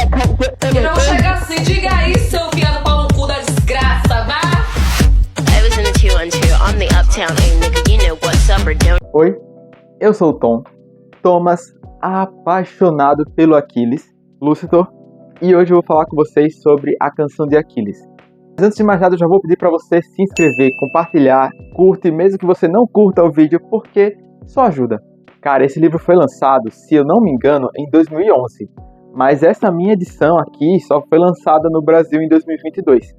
Que não chega assim, diga aí, seu fiado pau no cu da desgraça, vá! I was in the 212 on the uptown, hey nigga, you know what's up or don't. Oi, eu sou o Tom, Thomas, apaixonado pelo Aquiles, Lúcifer, e hoje eu vou falar com vocês sobre a canção de Aquiles. Mas antes de mais nada, eu já vou pedir para você se inscrever, compartilhar, curte, mesmo que você não curta o vídeo, porque só ajuda. Cara, esse livro foi lançado, se eu não me engano, em 2011, mas essa minha edição aqui só foi lançada no Brasil em 2022,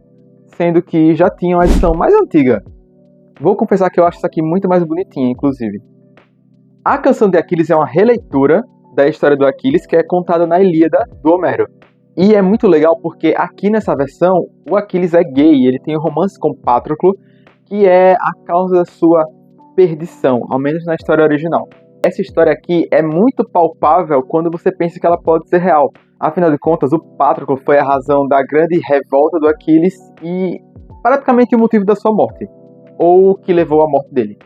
sendo que já tinha uma edição mais antiga. Vou confessar que eu acho isso aqui muito mais bonitinha, inclusive. A canção de Aquiles é uma releitura da história do Aquiles, que é contada na Ilíada do Homero. E é muito legal porque aqui nessa versão, o Aquiles é gay, ele tem um romance com Patroclo, que é a causa da sua perdição, ao menos na história original. Essa história aqui é muito palpável quando você pensa que ela pode ser real. Afinal de contas, o Patroclo foi a razão da grande revolta do Aquiles e praticamente o motivo da sua morte, ou o que levou à morte dele.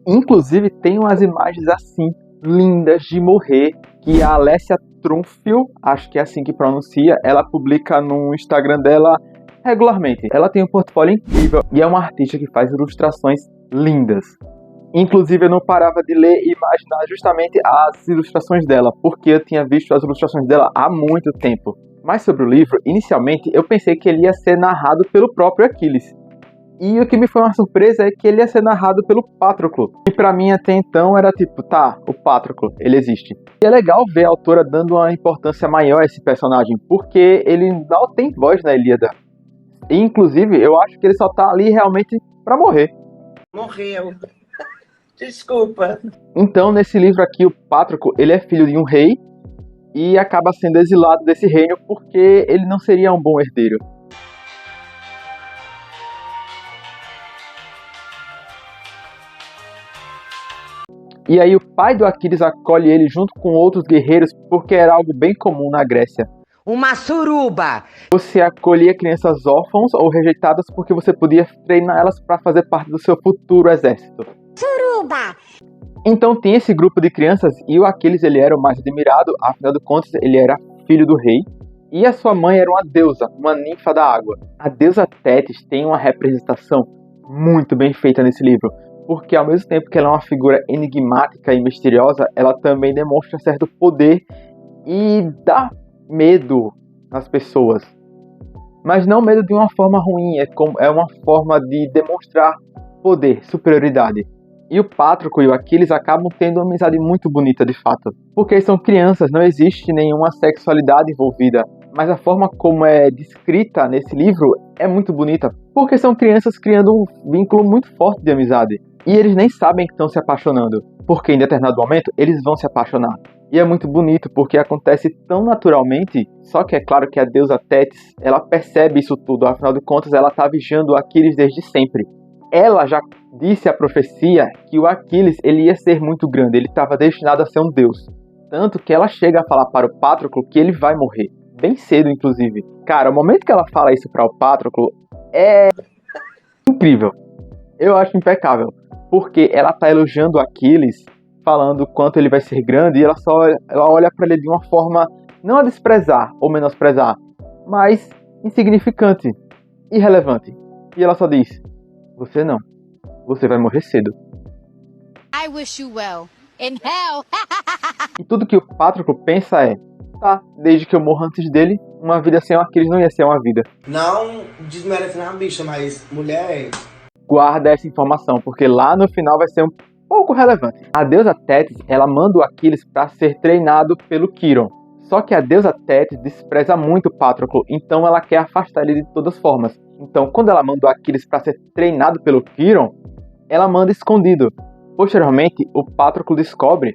Inclusive, tem umas imagens assim, lindas de morrer, que a Alessia Trunfil, acho que é assim que pronuncia, ela publica no Instagram dela regularmente. Ela tem um portfólio incrível e é uma artista que faz ilustrações lindas. Inclusive, eu não parava de ler e imaginar justamente as ilustrações dela, porque eu tinha visto as ilustrações dela há muito tempo. Mas sobre o livro, inicialmente, eu pensei que ele ia ser narrado pelo próprio Aquiles. E o que me foi uma surpresa é que ele ia ser narrado pelo Patroclo. E pra mim até então era tipo, tá, o Patroclo, ele existe. E é legal ver a autora dando uma importância maior a esse personagem, porque ele não tem voz na Ilíada. E inclusive, eu acho que ele só tá ali realmente pra morrer. Morreu. Desculpa. Então, nesse livro aqui, o Patroclo, ele é filho de um rei e acaba sendo exilado desse reino porque ele não seria um bom herdeiro. E aí o pai do Aquiles acolhe ele junto com outros guerreiros porque era algo bem comum na Grécia. Uma suruba! Você acolhia crianças órfãos ou rejeitadas porque você podia treinar elas para fazer parte do seu futuro exército. Suruba! Então tinha esse grupo de crianças e o Aquiles ele era o mais admirado, afinal de contas ele era filho do rei. E a sua mãe era uma deusa, uma ninfa da água. A deusa Tétis tem uma representação muito bem feita nesse livro. Porque ao mesmo tempo que ela é uma figura enigmática e misteriosa, ela também demonstra certo poder e dá medo nas pessoas. Mas não medo de uma forma ruim, é uma forma de demonstrar poder, superioridade. E o Patroclo e o Aquiles acabam tendo uma amizade muito bonita de fato. Porque são crianças, não existe nenhuma sexualidade envolvida. Mas a forma como é descrita nesse livro é muito bonita. Porque são crianças criando um vínculo muito forte de amizade. E eles nem sabem que estão se apaixonando, porque em determinado momento eles vão se apaixonar. E é muito bonito porque acontece tão naturalmente, só que é claro que a deusa Tétis, ela percebe isso tudo, afinal de contas ela está vigiando o Aquiles desde sempre. Ela já disse a profecia que o Aquiles ele ia ser muito grande, ele estava destinado a ser um deus. Tanto que ela chega a falar para o Patroclo que ele vai morrer, bem cedo inclusive. Cara, o momento que ela fala isso para o Patroclo é incrível, eu acho impecável. Porque ela tá elogiando Aquiles, falando o quanto ele vai ser grande, e ela olha para ele de uma forma não a desprezar ou menosprezar, mas insignificante, irrelevante. E ela só diz, você não, você vai morrer cedo. I wish you well. In hell. E tudo que o Patroclo pensa é, tá, desde que eu morra antes dele, uma vida sem o Aquiles não ia ser uma vida. Não desmerecendo a bicha, mas mulher... Guarda essa informação, porque lá no final vai ser um pouco relevante. A deusa Tétis, ela manda o Aquiles para ser treinado pelo Quiron. Só que a deusa Tétis despreza muito o Patroclo, então ela quer afastar ele de todas as formas. Então, quando ela manda o Aquiles para ser treinado pelo Quiron, ela manda escondido. Posteriormente, o Patroclo descobre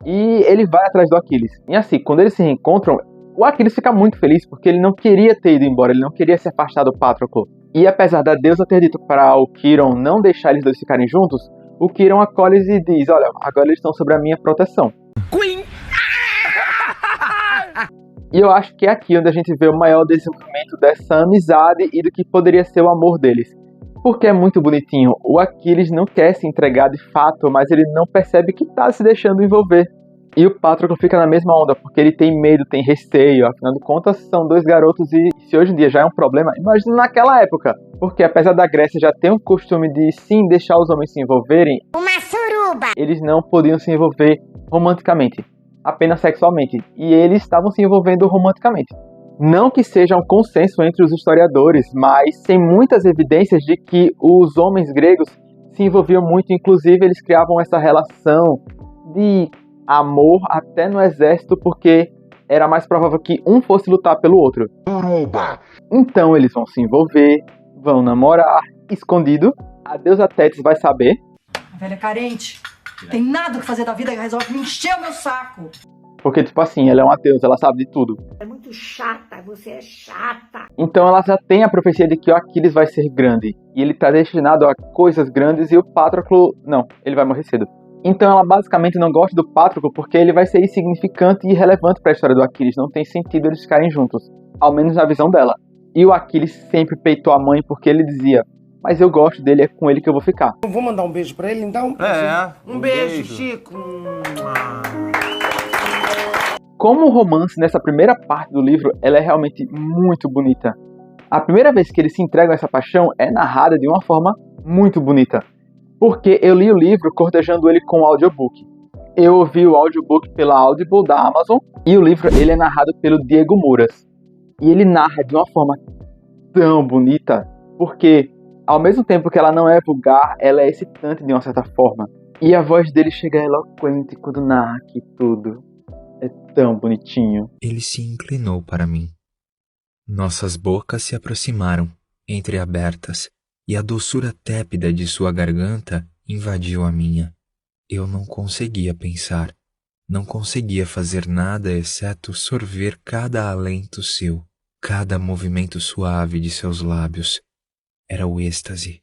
e ele vai atrás do Aquiles. E assim, quando eles se reencontram, o Aquiles fica muito feliz porque ele não queria ter ido embora, ele não queria se afastar do Patroclo. E apesar da deusa ter dito para o Quiron não deixar eles dois ficarem juntos, o Quiron acolhe e diz, olha, agora eles estão sob a minha proteção. Queen! E eu acho que é aqui onde a gente vê o maior desenvolvimento dessa amizade e do que poderia ser o amor deles. Porque é muito bonitinho, o Aquiles não quer se entregar de fato, mas ele não percebe que está se deixando envolver. E o Patroclo fica na mesma onda, porque ele tem medo, tem receio. Afinal de contas, são dois garotos e se hoje em dia já é um problema, imagina naquela época. Porque apesar da Grécia já ter um costume de sim deixar os homens se envolverem, Uma suruba. eles não podiam se envolver romanticamente, apenas sexualmente. E eles estavam se envolvendo romanticamente. Não que seja um consenso entre os historiadores, mas tem muitas evidências de que os homens gregos se envolviam muito, inclusive eles criavam essa relação de amor até no exército, porque era mais provável que um fosse lutar pelo outro. Então eles vão se envolver, vão namorar, escondido. A deusa Tétis vai saber. A velha carente, tem nada o que fazer da vida e resolve me encher o meu saco. Porque, tipo assim, ela é uma deusa, ela sabe de tudo. É muito chata, você é chata. Então ela já tem a profecia de que o Aquiles vai ser grande. E ele está destinado a coisas grandes e o Patroclo, não, ele vai morrer cedo. Então ela basicamente não gosta do Patroclo porque ele vai ser insignificante e irrelevante para a história do Aquiles. Não tem sentido eles ficarem juntos, ao menos na visão dela. E o Aquiles sempre peitou a mãe porque ele dizia: mas eu gosto dele, é com ele que eu vou ficar. Vou mandar um beijo pra ele, então? Um beijo, Chico. Como o romance nessa primeira parte do livro, ela é realmente muito bonita. A primeira vez que eles se entregam a essa paixão é narrada de uma forma muito bonita. Porque eu li o livro cortejando ele com o audiobook. Eu ouvi o audiobook pela Audible da Amazon e o livro ele é narrado pelo Diego Muras. E ele narra de uma forma tão bonita, porque ao mesmo tempo que ela não é vulgar, ela é excitante de uma certa forma. E a voz dele chega eloquente quando narra aqui tudo. É tão bonitinho. Ele se inclinou para mim. Nossas bocas se aproximaram, entreabertas, e a doçura tépida de sua garganta invadiu a minha. Eu não conseguia pensar, não conseguia fazer nada exceto sorver cada alento seu, cada movimento suave de seus lábios. Era o êxtase.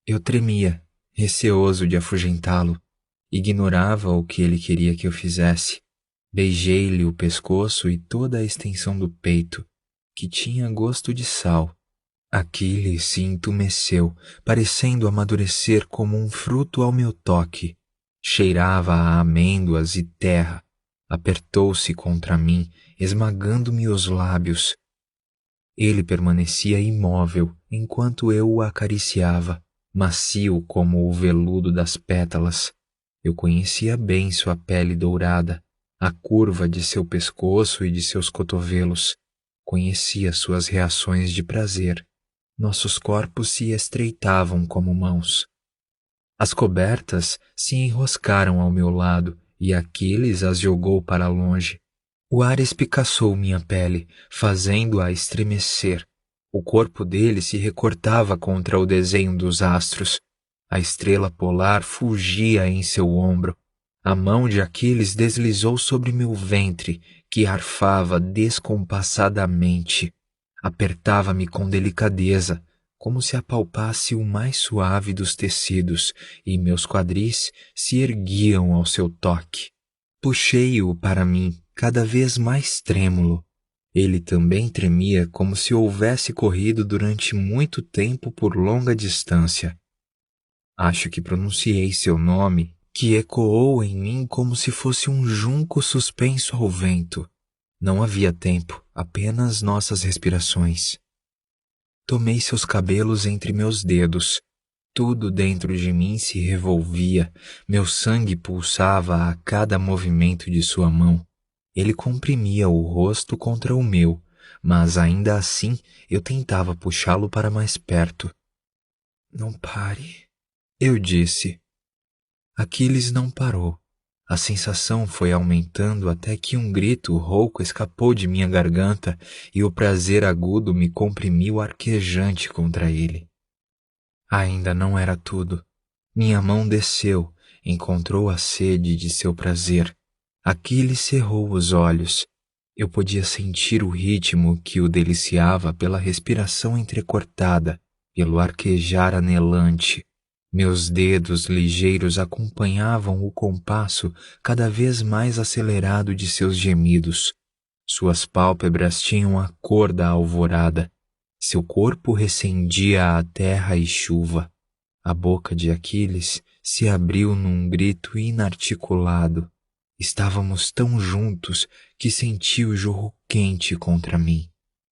Eu tremia, receoso de afugentá-lo, ignorava o que ele queria que eu fizesse. Beijei-lhe o pescoço e toda a extensão do peito, que tinha gosto de sal. Aquiles se entumeceu, parecendo amadurecer como um fruto ao meu toque. Cheirava a amêndoas e terra. Apertou-se contra mim, esmagando-me os lábios. Ele permanecia imóvel enquanto eu o acariciava, macio como o veludo das pétalas. Eu conhecia bem sua pele dourada, a curva de seu pescoço e de seus cotovelos. Conhecia suas reações de prazer. Nossos corpos se estreitavam como mãos. As cobertas se enroscaram ao meu lado e Aquiles as jogou para longe. O ar espicaçou minha pele, fazendo-a estremecer. O corpo dele se recortava contra o desenho dos astros. A estrela polar fugia em seu ombro. A mão de Aquiles deslizou sobre meu ventre, que arfava descompassadamente. Apertava-me com delicadeza, como se apalpasse o mais suave dos tecidos, e meus quadris se erguiam ao seu toque. Puxei-o para mim, cada vez mais trêmulo. Ele também tremia como se houvesse corrido durante muito tempo por longa distância. Acho que pronunciei seu nome, que ecoou em mim como se fosse um junco suspenso ao vento. Não havia tempo, apenas nossas respirações. Tomei seus cabelos entre meus dedos. Tudo dentro de mim se revolvia, meu sangue pulsava a cada movimento de sua mão. Ele comprimia o rosto contra o meu, mas ainda assim eu tentava puxá-lo para mais perto. Não pare, eu disse. Aquiles não parou. A sensação foi aumentando até que um grito rouco escapou de minha garganta e o prazer agudo me comprimiu arquejante contra ele. Ainda não era tudo. Minha mão desceu, encontrou a sede de seu prazer. Aquiles cerrou os olhos. Eu podia sentir o ritmo que o deliciava pela respiração entrecortada, pelo arquejar anelante. Meus dedos ligeiros acompanhavam o compasso cada vez mais acelerado de seus gemidos. Suas pálpebras tinham a cor da alvorada. Seu corpo recendia a terra e chuva. A boca de Aquiles se abriu num grito inarticulado. Estávamos tão juntos que senti o jorro quente contra mim.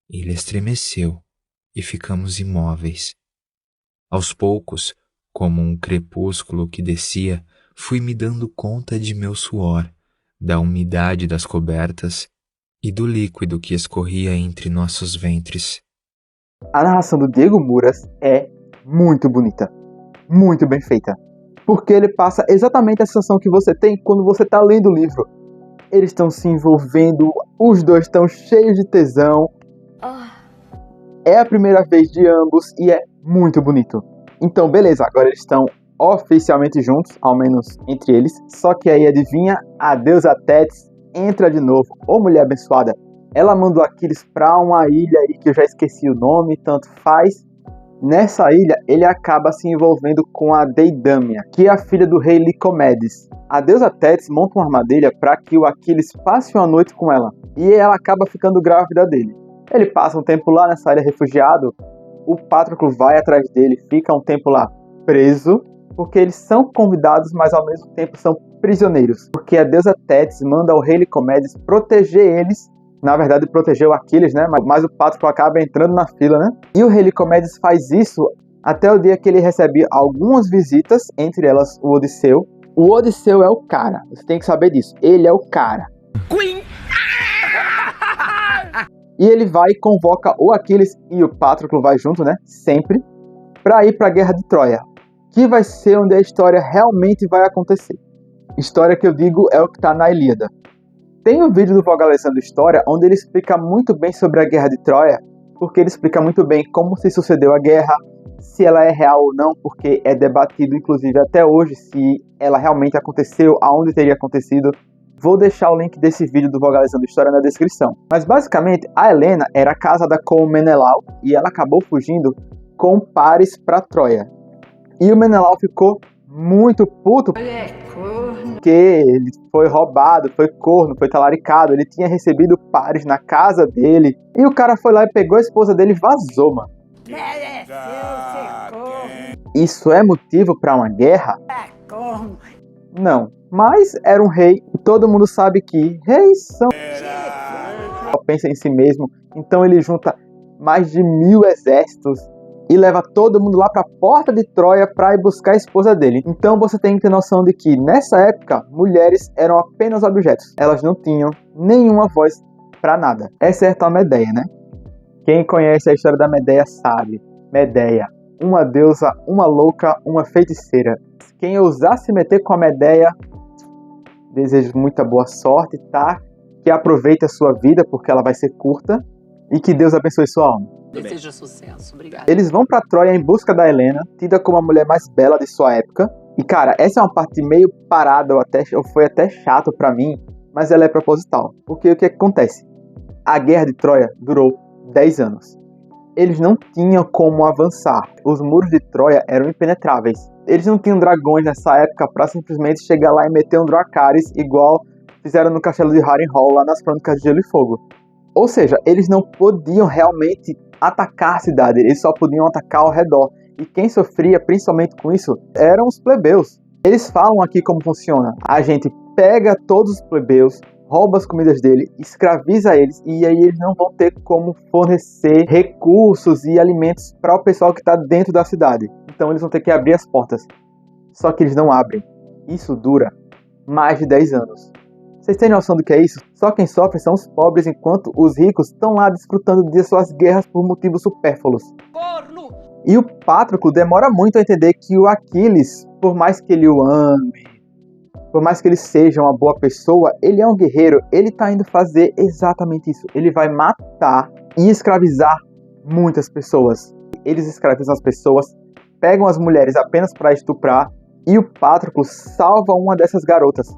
Ele estremeceu e ficamos imóveis. Aos poucos, como um crepúsculo que descia, fui me dando conta de meu suor, da umidade das cobertas e do líquido que escorria entre nossos ventres. A narração do Diego Muras é muito bonita, muito bem feita, porque ele passa exatamente a sensação que você tem quando você está lendo o livro. Eles estão se envolvendo, os dois estão cheios de tesão. É a primeira vez de ambos e é muito bonito. Então, beleza, agora eles estão oficialmente juntos, ao menos entre eles. Só que aí, adivinha, a deusa Tétis entra de novo. Ô mulher abençoada, ela mandou Aquiles pra uma ilha aí que eu já esqueci o nome, tanto faz. Nessa ilha, ele acaba se envolvendo com a Deidamia, que é a filha do rei Licomedes. A deusa Tétis monta uma armadilha para que o Aquiles passe uma noite com ela, e ela acaba ficando grávida dele. Ele passa um tempo lá nessa ilha refugiado, o Patroclo vai atrás dele, fica um tempo lá preso, porque eles são convidados, mas ao mesmo tempo são prisioneiros. Porque a deusa Tétis manda o rei Licomedes proteger eles, na verdade proteger o Aquiles, né? Mas o Patroclo acaba entrando na fila, né? E o rei Licomedes faz isso até o dia que ele recebe algumas visitas, entre elas o Odisseu. O Odisseu é o cara, você tem que saber disso, ele é o cara. Queen! E ele vai e convoca o Aquiles e o Patroclo vai junto, né? Sempre. Pra ir pra Guerra de Troia. Que vai ser onde a história realmente vai acontecer. História que eu digo é o que tá na Ilíada. Tem um vídeo do Vogalizando História onde ele explica muito bem sobre a Guerra de Troia. Porque ele explica muito bem como se sucedeu a guerra. Se ela é real ou não. Porque é debatido inclusive até hoje se ela realmente aconteceu, aonde teria acontecido. Vou deixar o link desse vídeo do Vogalizando História na descrição. Mas basicamente, a Helena era casada com o Menelau e ela acabou fugindo com Paris para Troia. E o Menelau ficou muito puto porque ele foi roubado, foi corno, foi talaricado. Ele tinha recebido Paris na casa dele. E o cara foi lá e pegou a esposa dele e vazou, mano. Mereceu ser corno. Isso é motivo para uma guerra? É corno. Não. Mas era um rei e todo mundo sabe que reis são... pensa em si mesmo. Então ele junta mais de 1000 exércitos e leva todo mundo lá para a porta de Troia para ir buscar a esposa dele. Então você tem que ter noção de que nessa época mulheres eram apenas objetos. Elas não tinham nenhuma voz para nada. Exceto a Medeia, né? Quem conhece a história da Medeia sabe. Medeia, uma deusa, uma louca, uma feiticeira. Quem ousar se meter com a Medeia, desejo muita boa sorte, tá? Que aproveite a sua vida, porque ela vai ser curta. E que Deus abençoe sua alma. Desejo sucesso, obrigada. Eles vão pra Troia em busca da Helena, tida como a mulher mais bela de sua época. E cara, essa é uma parte meio parada, ou foi até chato pra mim, mas ela é proposital. Porque o que acontece? A guerra de Troia durou 10 anos. Eles não tinham como avançar. Os muros de Troia eram impenetráveis. Eles não tinham dragões nessa época pra simplesmente chegar lá e meter um Dracarys igual fizeram no castelo de Harrenhal lá nas Crônicas de Gelo e Fogo. Ou seja, eles não podiam realmente atacar a cidade, eles só podiam atacar ao redor. E quem sofria principalmente com isso eram os plebeus. Eles falam aqui como funciona. A gente pega todos os plebeus, rouba as comidas dele, escraviza eles e aí eles não vão ter como fornecer recursos e alimentos para o pessoal que está dentro da cidade. Então eles vão ter que abrir as portas. Só que eles não abrem. Isso dura mais de 10 anos. Vocês têm noção do que é isso? Só quem sofre são os pobres, enquanto os ricos estão lá desfrutando de suas guerras por motivos supérfluos. Corno! E o Patroclo demora muito a entender que o Aquiles, por mais que ele o ame, por mais que ele seja uma boa pessoa, ele é um guerreiro, ele tá indo fazer exatamente isso. Ele vai matar e escravizar muitas pessoas. Eles escravizam as pessoas, pegam as mulheres apenas para estuprar, e o Patroclo salva uma dessas garotas.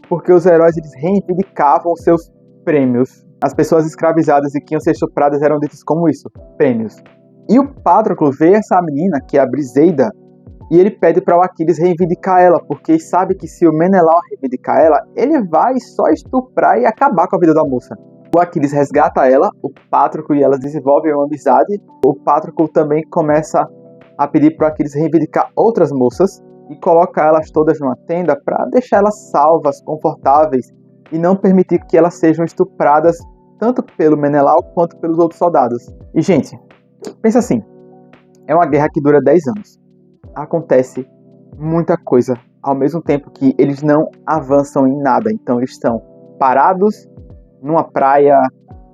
Porque os heróis eles reivindicavam seus prêmios. As pessoas escravizadas e que iam ser estupradas eram ditas como isso, prêmios. E o Patroclo vê essa menina, que é a Briseida, e ele pede para o Aquiles reivindicar ela, porque sabe que se o Menelau reivindicar ela, ele vai só estuprar e acabar com a vida da moça. O Aquiles resgata ela, o Patroclo e elas desenvolvem uma amizade. O Patroclo também começa a pedir para o Aquiles reivindicar outras moças, e coloca elas todas numa tenda para deixar elas salvas, confortáveis e não permitir que elas sejam estupradas tanto pelo Menelau quanto pelos outros soldados. E, gente, pensa assim, é uma guerra que dura 10 anos. Acontece muita coisa, ao mesmo tempo que eles não avançam em nada. Então eles estão parados numa praia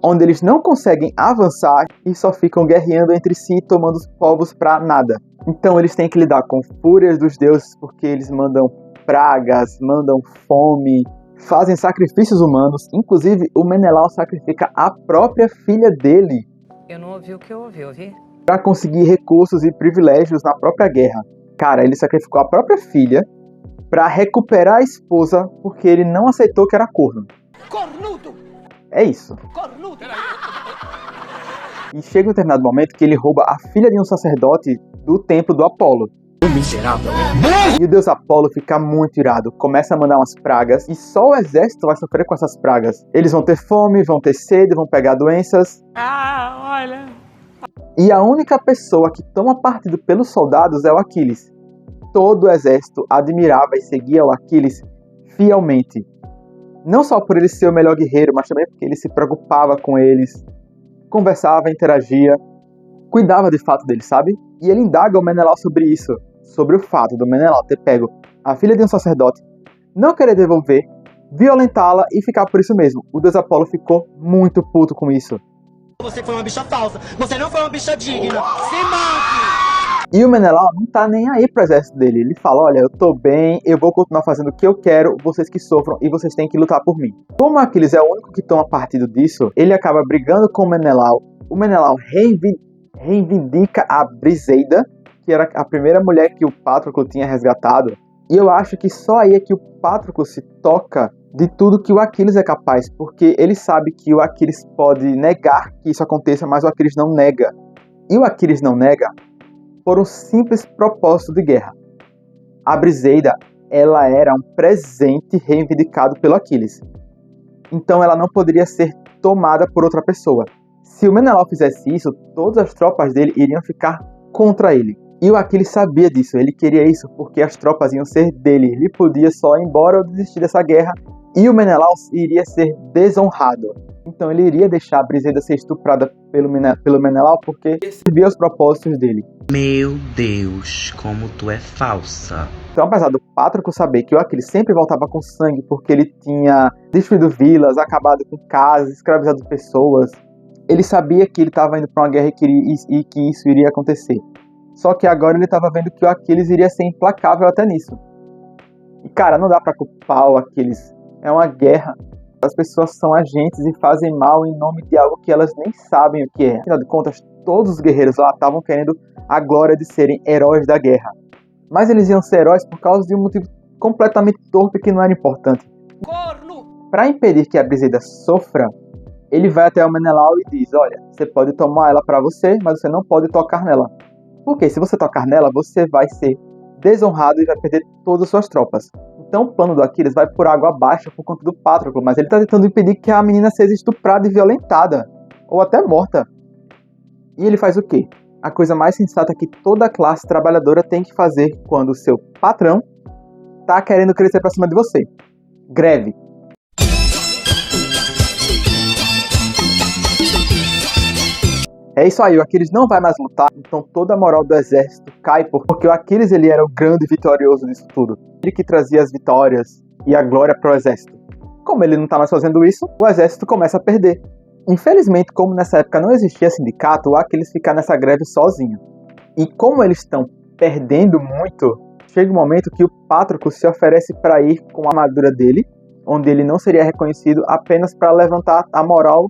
onde eles não conseguem avançar e só ficam guerreando entre si, tomando os povos pra nada. Então eles têm que lidar com fúrias dos deuses, porque eles mandam pragas, mandam fome, fazem sacrifícios humanos. Inclusive, o Menelau sacrifica a própria filha dele Eu não ouvi o que eu ouvi? para conseguir recursos e privilégios na própria guerra. Cara, ele sacrificou a própria filha para recuperar a esposa, porque ele não aceitou que era corno. Cornudo! É isso. Cornudo! E chega um determinado momento que ele rouba a filha de um sacerdote do templo do Apolo. E o deus Apolo fica muito irado, começa a mandar umas pragas, e só o exército vai sofrer com essas pragas. Eles vão ter fome, vão ter sede, vão pegar doenças. Olha! E a única pessoa que toma partido pelos soldados é o Aquiles. Todo o exército admirava e seguia o Aquiles fielmente. Não só por ele ser o melhor guerreiro, mas também porque ele se preocupava com eles, conversava, interagia, cuidava de fato deles, sabe? E ele indaga o Menelau sobre isso, sobre o fato do Menelau ter pego a filha de um sacerdote, não querer devolver, violentá-la e ficar por isso mesmo. O deus Apolo ficou muito puto com isso. Você foi uma bicha falsa. Você não foi uma bicha digna. Se mate! E o Menelau não tá nem aí pro exército dele. Ele fala, olha, eu tô bem, eu vou continuar fazendo o que eu quero, vocês que sofram e vocês têm que lutar por mim. Como Aquiles é o único que toma partido disso, ele acaba brigando com o Menelau. O Menelau reivindica a Briseida, que era a primeira mulher que o Patroclo tinha resgatado. E eu acho que só aí é que o Patroclo se toca de tudo que o Aquiles é capaz, porque ele sabe que o Aquiles pode negar que isso aconteça, mas o Aquiles não nega. E o Aquiles não nega por um simples propósito de guerra. A Briseida, ela era um presente reivindicado pelo Aquiles. Então ela não poderia ser tomada por outra pessoa. Se o Menelau fizesse isso, todas as tropas dele iriam ficar contra ele. E o Aquiles sabia disso, ele queria isso porque as tropas iam ser dele. Ele podia só ir embora ou desistir dessa guerra e o Menelau iria ser desonrado. Então ele iria deixar a Briseida ser estuprada pelo Menelau porque servia aos propósitos dele. Meu Deus, como tu é falsa. Então, apesar do Patroclo saber que o Aquiles sempre voltava com sangue porque ele tinha destruído vilas, acabado com casas, escravizado pessoas, ele sabia que ele estava indo para uma guerra e que isso iria acontecer. Só que agora ele estava vendo que o Aquiles iria ser implacável até nisso. E cara, não dá para culpar o Aquiles. É uma guerra. As pessoas são agentes e fazem mal em nome de algo que elas nem sabem o que é. Afinal de contas, todos os guerreiros lá estavam querendo a glória de serem heróis da guerra. Mas eles iam ser heróis por causa de um motivo completamente torpe que não era importante. Para impedir que a Briseida sofra, ele vai até o Menelau e diz, olha, você pode tomar ela para você, mas você não pode tocar nela. Porque se você tocar nela, você vai ser desonrado e vai perder todas as suas tropas. Então o plano do Aquiles vai por água abaixo por conta do Patroclo, mas ele está tentando impedir que a menina seja estuprada e violentada, ou até morta. E ele faz o quê? A coisa mais sensata que toda classe trabalhadora tem que fazer quando o seu patrão está querendo crescer para cima de você. Greve. É isso aí, o Aquiles não vai mais lutar, então toda a moral do exército cai porque o Aquiles ele era o grande vitorioso disso tudo. Ele que trazia as vitórias e a glória para o exército. Como ele não está mais fazendo isso, o exército começa a perder. Infelizmente, como nessa época não existia sindicato, o Aquiles fica nessa greve sozinho. E como eles estão perdendo muito, chega um momento que o Patroclo se oferece para ir com a armadura dele, onde ele não seria reconhecido apenas para levantar a moral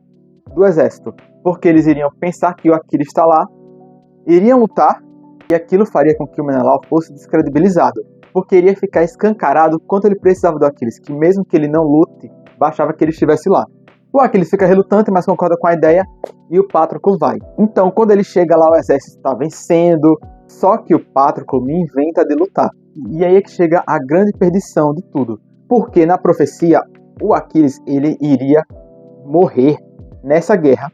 do exército. Porque eles iriam pensar que o Aquiles está lá, iriam lutar, e aquilo faria com que o Menelau fosse descredibilizado. Porque iria ficar escancarado quanto ele precisava do Aquiles, que mesmo que ele não lute, bastava que ele estivesse lá. O Aquiles fica relutante, mas concorda com a ideia, e o Patroclo vai. Então, quando ele chega lá, o exército está vencendo, só que o Patroclo inventa de lutar. E aí é que chega a grande perdição de tudo. Porque na profecia, o Aquiles ele iria morrer nessa guerra,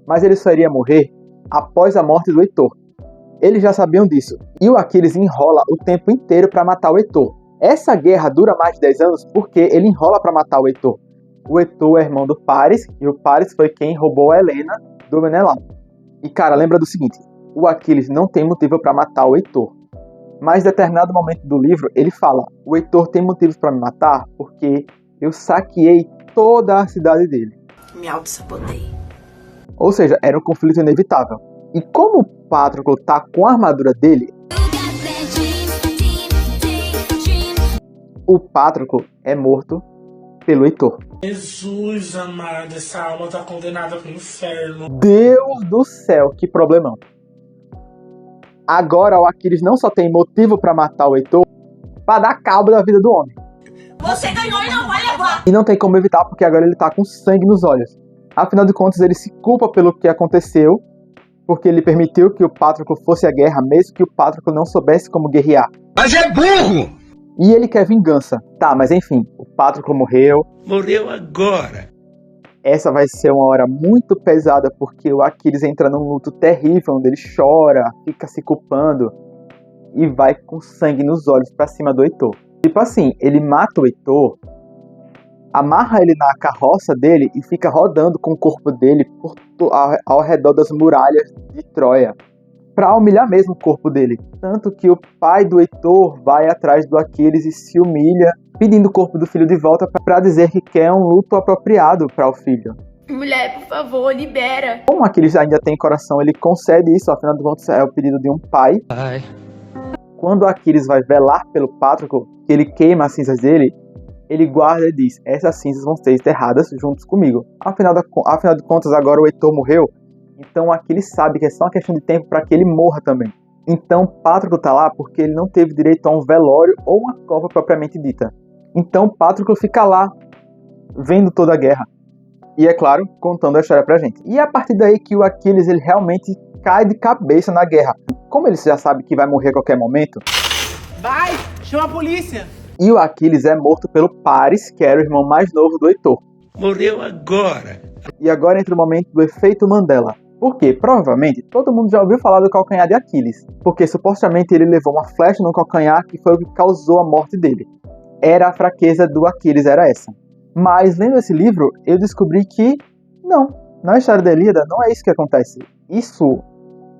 mas ele só iria morrer após a morte do Heitor. Eles já sabiam disso, e o Aquiles enrola o tempo inteiro para matar o Heitor. Essa guerra dura mais de 10 anos porque ele enrola para matar o Heitor. O Heitor é irmão do Paris, e o Paris foi quem roubou a Helena do Menelau. E cara, lembra do seguinte, o Aquiles não tem motivo para matar o Heitor. Mas em determinado momento do livro, ele fala, o Heitor tem motivos para me matar porque eu saqueei toda a cidade dele. Me auto-sabotei. Ou seja, era um conflito inevitável. E como o Patroclo tá com a armadura dele, o Patroclo é morto pelo Heitor. Jesus amado, essa alma tá condenada pro inferno. Deus do céu, que problemão. Agora o Aquiles não só tem motivo para matar o Heitor, para dar cabo da vida do homem. Você ganhou e não vai levar. E não tem como evitar porque agora ele tá com sangue nos olhos. Afinal de contas, ele se culpa pelo que aconteceu, porque ele permitiu que o Patroclo fosse à guerra, mesmo que o Patroclo não soubesse como guerrear. Mas é burro! E ele quer vingança. Tá, mas enfim, o Patroclo morreu. Morreu agora. Essa vai ser uma hora muito pesada, porque o Aquiles entra num luto terrível, onde ele chora, fica se culpando, e vai com sangue nos olhos pra cima do Heitor. Tipo assim, ele mata o Heitor, amarra ele na carroça dele e fica rodando com o corpo dele ao redor das muralhas de Troia, pra humilhar mesmo o corpo dele. Tanto que o pai do Heitor vai atrás do Aquiles e se humilha, pedindo o corpo do filho de volta pra dizer que quer um luto apropriado para o filho. Mulher, por favor, libera. Como Aquiles ainda tem coração, ele concede isso, afinal de contas é o pedido de um pai. Quando Aquiles vai velar pelo Patroclo, que ele queima as cinzas dele, ele guarda e diz, essas cinzas vão ser enterradas juntos comigo. Afinal de contas, agora o Heitor morreu, então Aquiles sabe que é só uma questão de tempo para que ele morra também. Então Patroclo tá lá porque ele não teve direito a um velório ou uma cova propriamente dita. Então Patroclo fica lá, vendo toda a guerra. E é claro, contando a história pra gente. E é a partir daí que o Aquiles ele realmente cai de cabeça na guerra. Como ele já sabe que vai morrer a qualquer momento... Vai! Chama a polícia! E o Aquiles é morto pelo Paris, que era o irmão mais novo do Heitor. Morreu agora. E agora entra o momento do efeito Mandela. Por quê? Provavelmente todo mundo já ouviu falar do calcanhar de Aquiles. Porque supostamente ele levou uma flecha no calcanhar que foi o que causou a morte dele. Era a fraqueza do Aquiles, era essa. Mas lendo esse livro, eu descobri que não. Na história da Ilíada não é isso que acontece.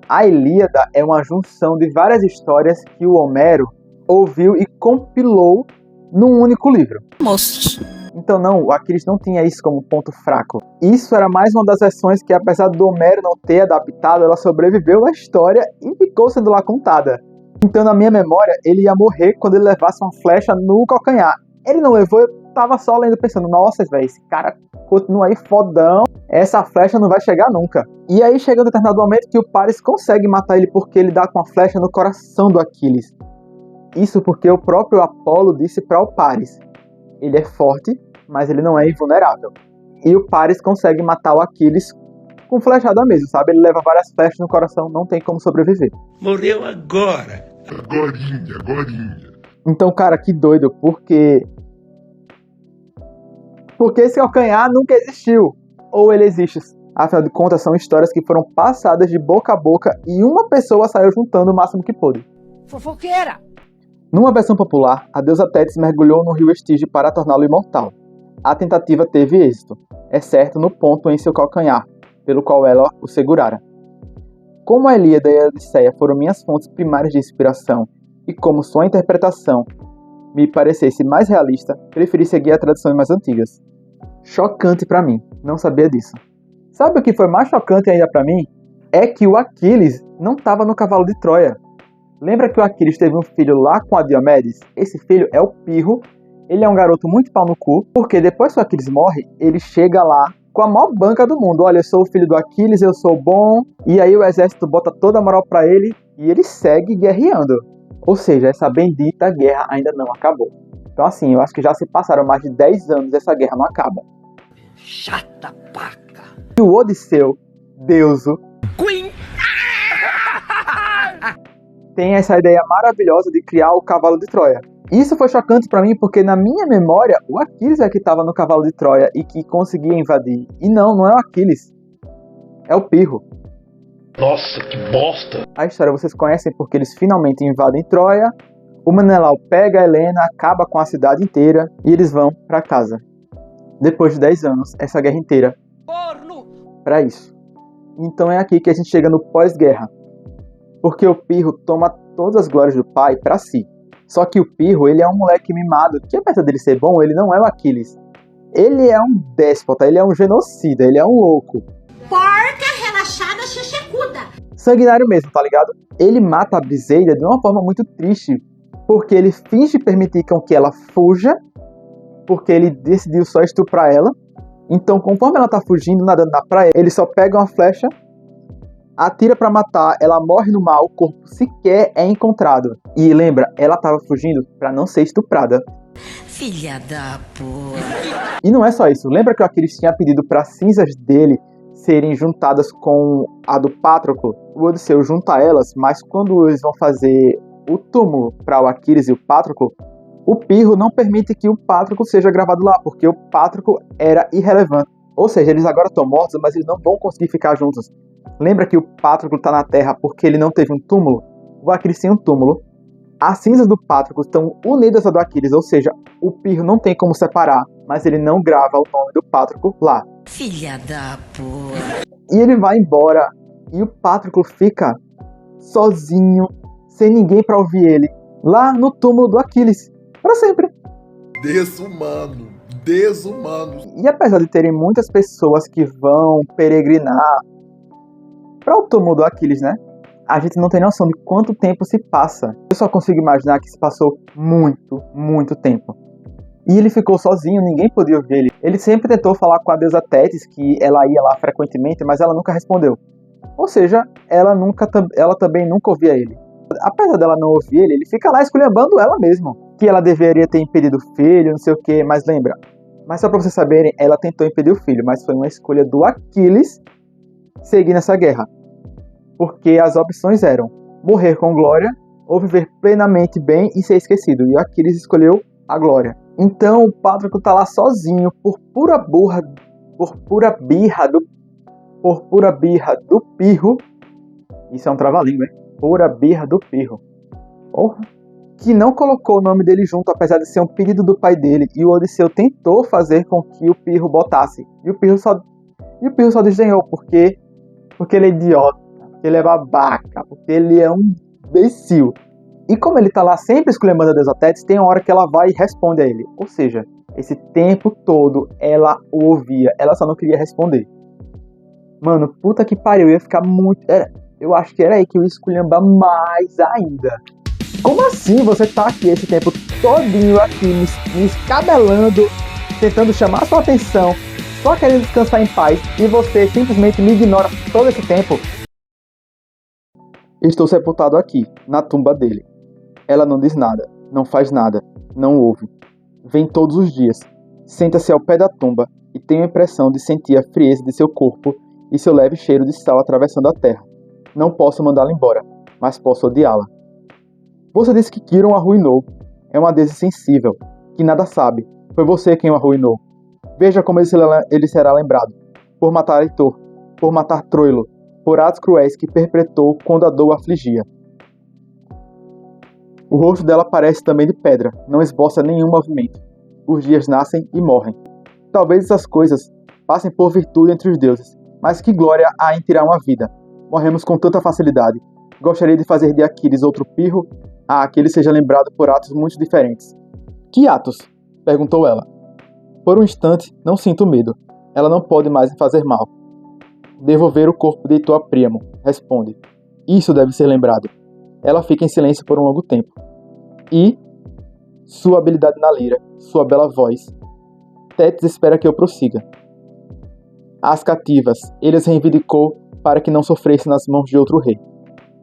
A Ilíada é uma junção de várias histórias que o Homero ouviu e compilou num único livro. Moços. Então não, o Aquiles não tinha isso como ponto fraco. Isso era mais uma das versões que, apesar do Homero não ter adaptado, ela sobreviveu à história e ficou sendo lá contada. Então na minha memória, ele ia morrer quando ele levasse uma flecha no calcanhar. Ele não levou, eu tava só lendo pensando, nossa, velho, esse cara continua aí fodão, essa flecha não vai chegar nunca. E aí chega um determinado momento que o Paris consegue matar ele porque ele dá com a flecha no coração do Aquiles. Isso porque o próprio Apolo disse para o Paris, ele é forte, mas ele não é invulnerável. E o Paris consegue matar o Aquiles com flechada mesmo, sabe? Ele leva várias flechas no coração, não tem como sobreviver. Morreu agora. Agorinha. Então, cara, que doido, porque esse calcanhar nunca existiu. Ou ele existe. Afinal de contas, são histórias que foram passadas de boca a boca e uma pessoa saiu juntando o máximo que pôde. Fofoqueira. Numa versão popular, a deusa Tétis mergulhou no rio Estige para torná-lo imortal. A tentativa teve êxito, exceto no ponto em seu calcanhar, pelo qual ela o segurara. Como a Ilíada e a Odisseia foram minhas fontes primárias de inspiração, e como sua interpretação me parecesse mais realista, preferi seguir as tradições mais antigas. Chocante pra mim, não sabia disso. Sabe o que foi mais chocante ainda pra mim? É que o Aquiles não estava no cavalo de Troia. Lembra que o Aquiles teve um filho lá com a Diomedes? Esse filho é o Pirro. Ele é um garoto muito pau no cu, porque depois que o Aquiles morre, ele chega lá com a maior banca do mundo. Olha, eu sou o filho do Aquiles, eu sou bom. E aí o exército bota toda a moral pra ele e ele segue guerreando. Ou seja, essa bendita guerra ainda não acabou. Então assim, eu acho que já se passaram mais de 10 anos e essa guerra não acaba. Chata paca. E o Odisseu, deuso, Queen. tem essa ideia maravilhosa de criar o cavalo de Troia. Isso foi chocante pra mim porque na minha memória o Aquiles é que estava no cavalo de Troia e que conseguia invadir. E não é o Aquiles. É o Pirro. Nossa, que bosta! A história vocês conhecem porque eles finalmente invadem Troia, o Menelau pega a Helena, acaba com a cidade inteira e eles vão para casa. Depois de 10 anos, essa guerra inteira para isso. Então é aqui que a gente chega no pós-guerra. Porque o Pirro toma todas as glórias do pai para si. Só que o Pirro, ele é um moleque mimado, que apesar dele ser bom, ele não é o Aquiles. Ele é um déspota, ele é um genocida, ele é um louco. Porca relaxada xixecuda. Sanguinário mesmo, tá ligado? Ele mata a Briseida de uma forma muito triste, porque ele finge permitir com que ela fuja, porque ele decidiu só estuprar ela. Então, conforme ela tá fugindo, nadando na praia, ele só pega uma flecha, atira pra matar, ela morre no mar, o corpo sequer é encontrado. E lembra, ela tava fugindo pra não ser estuprada. Filha da porra. E não é só isso, lembra que o Aquiles tinha pedido para cinzas dele serem juntadas com a do Patroclo? O Odisseu junta elas, mas quando eles vão fazer o túmulo para o Aquiles e o Patroclo, o Pirro não permite que o Patroclo seja gravado lá, porque o Patroclo era irrelevante. Ou seja, eles agora estão mortos, mas eles não vão conseguir ficar juntos. Lembra que o Patroclo está na Terra porque ele não teve um túmulo? O Aquiles tem um túmulo. As cinzas do Patroclo estão unidas à do Aquiles, ou seja, o Pirro não tem como separar, mas ele não grava o nome do Patroclo lá. Filha da porra. E ele vai embora, e o Patroclo fica sozinho, sem ninguém para ouvir ele, lá no túmulo do Aquiles, para sempre. Desumano, desumano. E apesar de terem muitas pessoas que vão peregrinar para o túmulo do Aquiles, né? A gente não tem noção de quanto tempo se passa. Eu só consigo imaginar que se passou muito, muito tempo. E ele ficou sozinho, ninguém podia ouvir ele. Ele sempre tentou falar com a deusa Tétis, que ela ia lá frequentemente, mas ela nunca respondeu. Ou seja, ela também nunca ouvia ele. Apesar dela não ouvir ele, ele fica lá esculhambando ela mesmo. Que ela deveria ter impedido o filho, não sei o que, mas lembra. Mas só pra vocês saberem, ela tentou impedir o filho, mas foi uma escolha do Aquiles seguir nessa guerra. Porque as opções eram morrer com glória ou viver plenamente bem e ser esquecido. E o Aquiles escolheu a glória. Então o Patroclo tá lá sozinho por pura birra do Pirro. Isso é um trava-língua, hein? Pura birra do Pirro. Porra. Que não colocou o nome dele junto, apesar de ser um pedido do pai dele. E o Odisseu tentou fazer com que o Pirro botasse. E o Pirro só desdenhou, porque ele é idiota, porque ele é babaca, porque ele é um imbecil. E como ele tá lá sempre esculhambando a deusa Tétis, tem uma hora que ela vai e responde a ele. Ou seja, esse tempo todo ela o ouvia, ela só não queria responder. Mano, puta que pariu, eu ia ficar muito... Eu acho que era aí que eu ia esculhambar mais ainda. Como assim você tá aqui esse tempo todinho aqui me escabelando, tentando chamar sua atenção, só querendo descansar em paz, e você simplesmente me ignora todo esse tempo? Estou sepultado aqui, na tumba dele. Ela não diz nada, não faz nada, não ouve. Vem todos os dias, senta-se ao pé da tumba e tenho a impressão de sentir a frieza de seu corpo e seu leve cheiro de sal atravessando a terra. Não posso mandá-la embora, mas posso odiá-la. Você disse que Quiron o arruinou. É uma deusa insensível, que nada sabe. Foi você quem o arruinou. Veja como ele será lembrado. Por matar Heitor, por matar Troilo, por atos cruéis que perpetrou quando a dor o afligia. O rosto dela parece também de pedra, não esboça nenhum movimento. Os dias nascem e morrem. Talvez essas coisas passem por virtude entre os deuses, mas que glória há em tirar uma vida. Morremos com tanta facilidade. Gostaria de fazer de Aquiles outro Pirro, que ele seja lembrado por atos muito diferentes. Que atos? Perguntou ela. Por um instante, não sinto medo. Ela não pode mais me fazer mal. Devolver o corpo de Heitor a Príamo, responde. Isso deve ser lembrado. Ela fica em silêncio por um longo tempo. E sua habilidade na lira, sua bela voz. Tétis espera que eu prossiga. As cativas, ele as reivindicou para que não sofresse nas mãos de outro rei.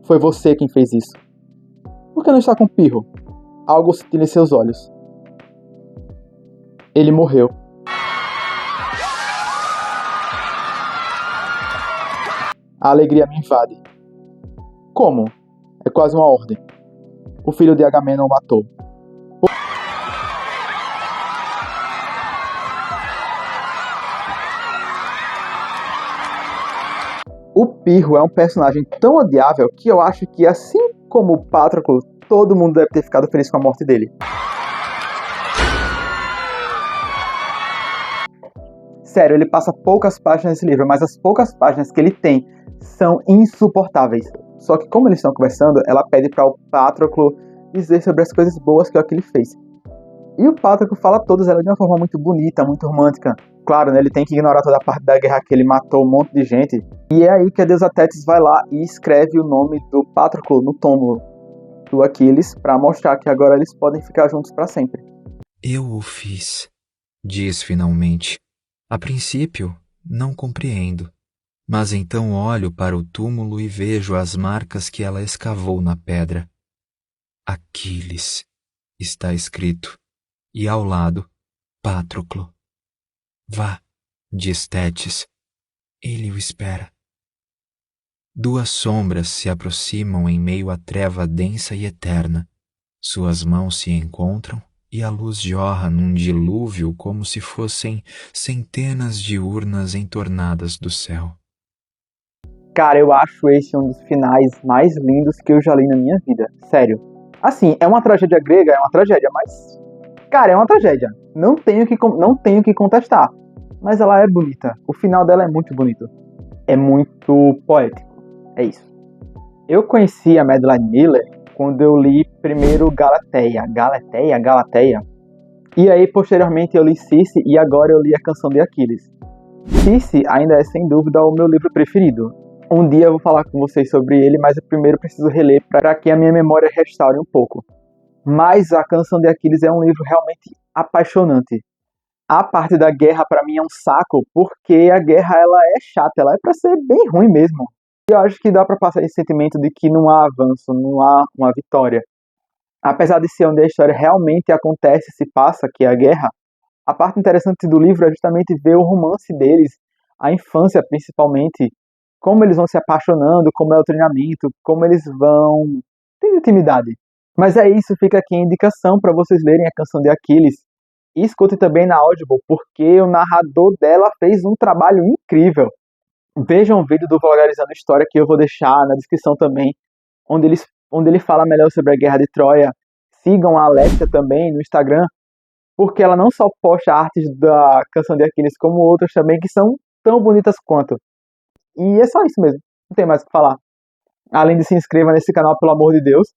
Foi você quem fez isso. Por que não está com Pirro? Algo cintilha em seus olhos. Ele morreu. A alegria me invade. Como? É quase uma ordem. O filho de Agamenon o matou. O Pirro é um personagem tão odiável que eu acho que, assim como o Patroclo, todo mundo deve ter ficado feliz com a morte dele. Sério, ele passa poucas páginas nesse livro, mas as poucas páginas que ele tem são insuportáveis. Só que como eles estão conversando, ela pede para o Patroclo dizer sobre as coisas boas que o Aquiles fez. E o Patroclo fala todas elas de uma forma muito bonita, muito romântica. Claro, né, ele tem que ignorar toda a parte da guerra que ele matou um monte de gente. E é aí que a deusa Tétis vai lá e escreve o nome do Patroclo no túmulo do Aquiles para mostrar que agora eles podem ficar juntos para sempre. Eu o fiz, diz finalmente. A princípio, não compreendo. Mas então olho para o túmulo e vejo as marcas que ela escavou na pedra. Aquiles, está escrito, e ao lado, Patroclo. Vá, diz Tétis, ele o espera. Duas sombras se aproximam em meio à treva densa e eterna. Suas mãos se encontram e a luz jorra num dilúvio como se fossem centenas de urnas entornadas do céu. Cara, eu acho esse um dos finais mais lindos que eu já li na minha vida. Sério. Assim, é uma tragédia grega, é uma tragédia, mas... Cara, é uma tragédia. Não tenho que contestar. Mas ela é bonita. O final dela é muito bonito. É muito poético. É isso. Eu conheci a Madeline Miller quando eu li primeiro Galateia. Galateia? E aí, posteriormente, eu li Circe e agora eu li A Canção de Aquiles. Circe ainda é, sem dúvida, o meu livro preferido. Um dia eu vou falar com vocês sobre ele, mas eu primeiro preciso reler para que a minha memória restaure um pouco. Mas A Canção de Aquiles é um livro realmente apaixonante. A parte da guerra, para mim, é um saco, porque a guerra ela é chata, ela é para ser bem ruim mesmo. E eu acho que dá para passar esse sentimento de que não há avanço, não há uma vitória. Apesar de ser onde a história realmente acontece, se passa, que é a guerra, a parte interessante do livro é justamente ver o romance deles, a infância principalmente, como eles vão se apaixonando, como é o treinamento, como eles vão tendo intimidade. Mas é isso, fica aqui a indicação para vocês lerem A Canção de Aquiles. E escutem também na Audible, porque o narrador dela fez um trabalho incrível. Vejam o vídeo do Vulgarizando História, que eu vou deixar na descrição também, onde ele fala melhor sobre a Guerra de Troia. Sigam a Alexia também no Instagram, porque ela não só posta artes da Canção de Aquiles, como outras também, que são tão bonitas quanto. E é só isso mesmo, não tem mais o que falar. Além de se inscreva nesse canal, pelo amor de Deus.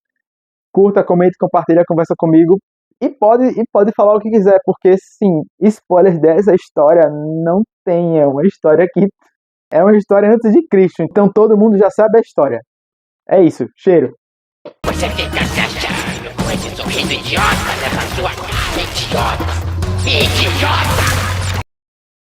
Curta, comente, compartilha, conversa comigo. E pode falar o que quiser, porque sim, spoilers dessa história não tem. É uma história que é uma história antes de Cristo. Então todo mundo já sabe a história. É isso, cheiro. Você fica se achando com esse sorriso idiota nessa sua cara, idiota! Idiota!